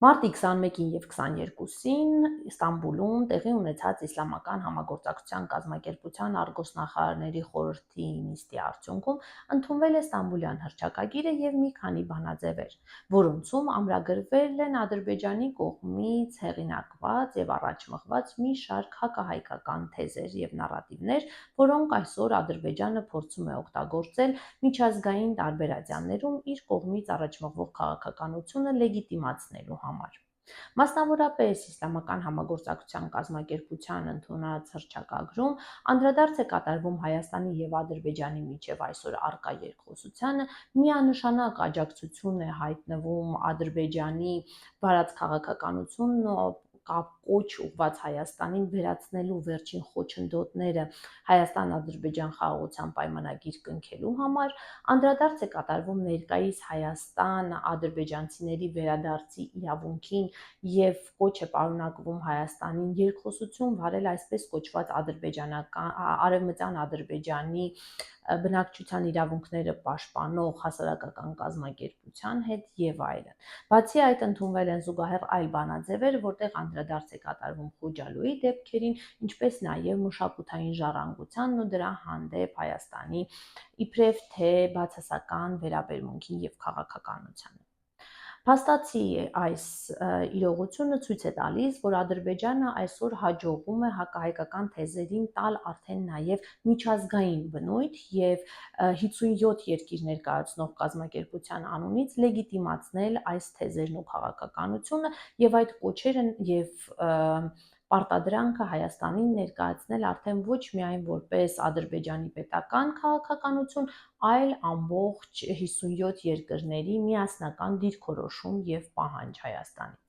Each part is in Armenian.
Մարտի 21-ին և 22-ին Ստամբուլում տեղի ունեցած Իսլամական համագործակցության կազմակերպության արտգործնախարարների խորհրդի նիստի արդյունքում ընդունվել է Ստամբուլյան հռչակագիրը և մի քանի բանաձևեր, որոնցում ամրագրվել են Ադրբեջանի կողմից հեղինակված և առաջ մղված մի շարք հակահայկական թեզեր և նարատիվներ, որոնք այսօր Ադրբեջանը փորձում է օգտագործել միջազգային տարբերակներում իր կողմից առաջ մղվող քաղաքականությունը լեգիտիմացնելու համար։ Մասնավորապես, Իսլամական համագործակցության կազմակերպության ընդունած հռչակագրում անդրադարձ է կատարվում Հայաստանի և Ադրբեջանի միջև այսօր առկա երկխոսությանը, միանշանակ աջակցություն է հայտնվում Ադրբեջանի վարած քաղաքականությունն ու կոչ ուղղված Հայաստանին վերացնելու վերջին խոչընդոտները Հայաստան-Ադրբեջան խաղաղության պայմանագիր կնքելու համար, անդրադարձ է կատարվում ներկայիս Հայաստան-ադրբեջանցիների վերադարձի իրավունքին և կոչ է պարունակվում Հայաստանին երկխոսություն վարել այսպես կոչված Արևմտյան Ադրբեջանի բնակչության իրավունքները պաշտպանող հասարակական կազմակերպության հետ և այլն։ Բացի այդ, ընդունվել են զուգահեռ այլ բանաձևեր, որտեղ անդրադարձ է կատարվում Խոջալույի դեպքերին, ինչպես նաև մշակութային ժառանգությանն ու դրա հանդեպ Հայաստանի իբրև թե բացասական վերաբերմունքին և քաղաքականությանը։ Փաստացի այս իրողությունը ցույց է տալիս, որ Ադրբեջանը այսօր հաջողում է հակահայկական թեզերին տալ արդեն նաև միջազգային բնույթ և 57 երկիր ներկայացնող կազմակերպության անունից լեգիտիմացնել այս թեզերն ու քաղաքականությունը և այդ կոչերը և պարտադրանքը Հայաստանին ներկայացնել արդեն ոչ միայն որպես Ադրբեջանի պետական քաղաքականություն, այլ ամբողջ 57 երկրների միասնական դիրքորոշում և պահանջ Հայաստանից։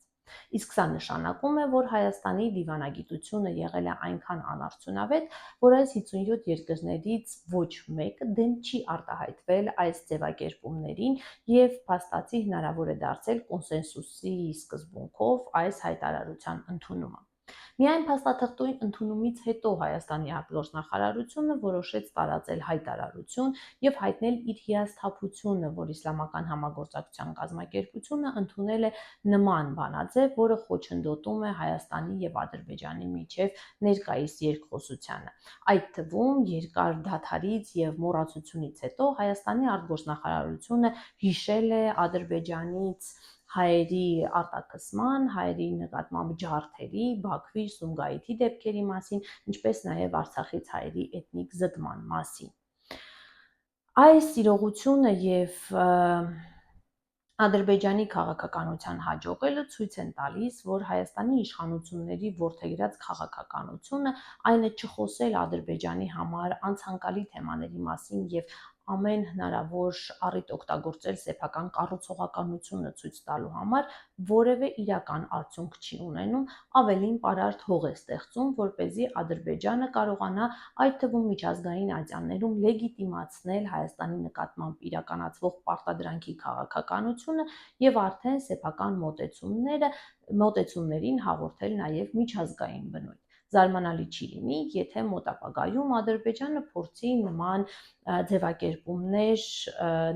Իսկ սա նշանակում է, որ Հայաստանի դիվանագիտությունը եղել է այնքան անարդյունավետ, որ այս 57 երկրներից ոչ մեկը դեմ չի արտահայտվել այս ձևակերպումներին և փաստացի հնարավոր է դարձել կոնսենսուսի սկզբունքով այս հայտարարության ընդունումը։ Միայն փաստաթղթի ընդունումից հետո Հայաստանի արտգործնախարարությունը որոշեց տարածել հայտարարություն և հայտնել իր հիասթափությունը, որ Իսլամական համագործակցության կազմակերպությունը ընդունել է նման բանաձև, որը խոչընդոտում է Հայաստանի և Ադրբեջանի միջև ներկայիս երկխոսությանը։ Այդ թվում երկար դադարից և մոռացությունից հետո Հայաստանի արտգործնախարարությունը հիշել է Ադրբեջանից հայերի արտաքսման, հայերի նկատմամբ ջարդերի, Բաքվի, Սումգայիթի դեպքերի մասին, ինչպես նաև Արցախից հայերի էթնիկ զտման մասին։ Այս իրողությունը և Ադրբեջանի քաղաքականության հաջողելը ցույց են տալիս, որ Հայաստանի իշխանությունների որդեգրած քաղաքականությունը, այն է չխոսել Ադրբեջանի համար անցանկալի թեմաների մասին և ամեն հնարավոր առիթ օգտագործել սեփական կառուցողականությունը ցույց տալու համար, որևէ իրական արդյունք չի ունենում, ավելին պարարտ հող է ստեղծում, որպեսզի Ադրբեջանը կարողանա այդ թվում միջազգային ատյաններում լեգիտիմացնել Հայաստանի նկատմամբ իրականացվող պարտադրանքի քաղաքականությունը և արդեն սեփական մոտեցումներին հաղորդել նաև միջազգային բնույթ։ Զարմանալի չի լինի, եթե մոտ ապագայում Ադրբեջանը փորձի նման ձևակերպումներ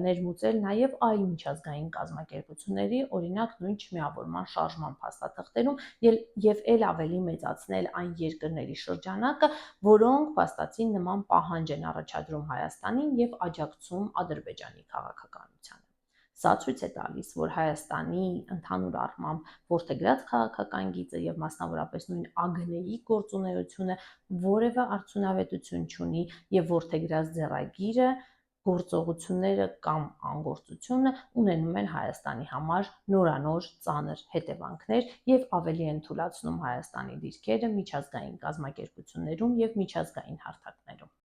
ներմուծել նաև այլ միջազգային կազմակերպությունների, օրինակ նույն Չմիավորման շարժման փաստաթղթերում և էլ ավելի մեծացնել այն երկրների շրջանակը, որոնք փաստացի նման պահանջ են առաջադրում Հայաստանին և աջակցում Ադրբեջանի քաղաքականությանը։ Սա ցույց է տալիս, որ Հայաստանի ընդհանուր առմամբ որդեգրած քաղաքական գիծը և մասնավորապես նույն ԱԳՆ-ի գործունեությունը որևէ արդյունավետություն չունի և որդեգրած ձեռագիրը, գործողությունները կամ անգործությունը ունենում են Հայաստանի համար նորանոր ծանր հետևանքներ և ավելի են թուլացնում Հայաստանի դիրքերը միջազգային կազմակերպություններում և միջազգային հարթակներում։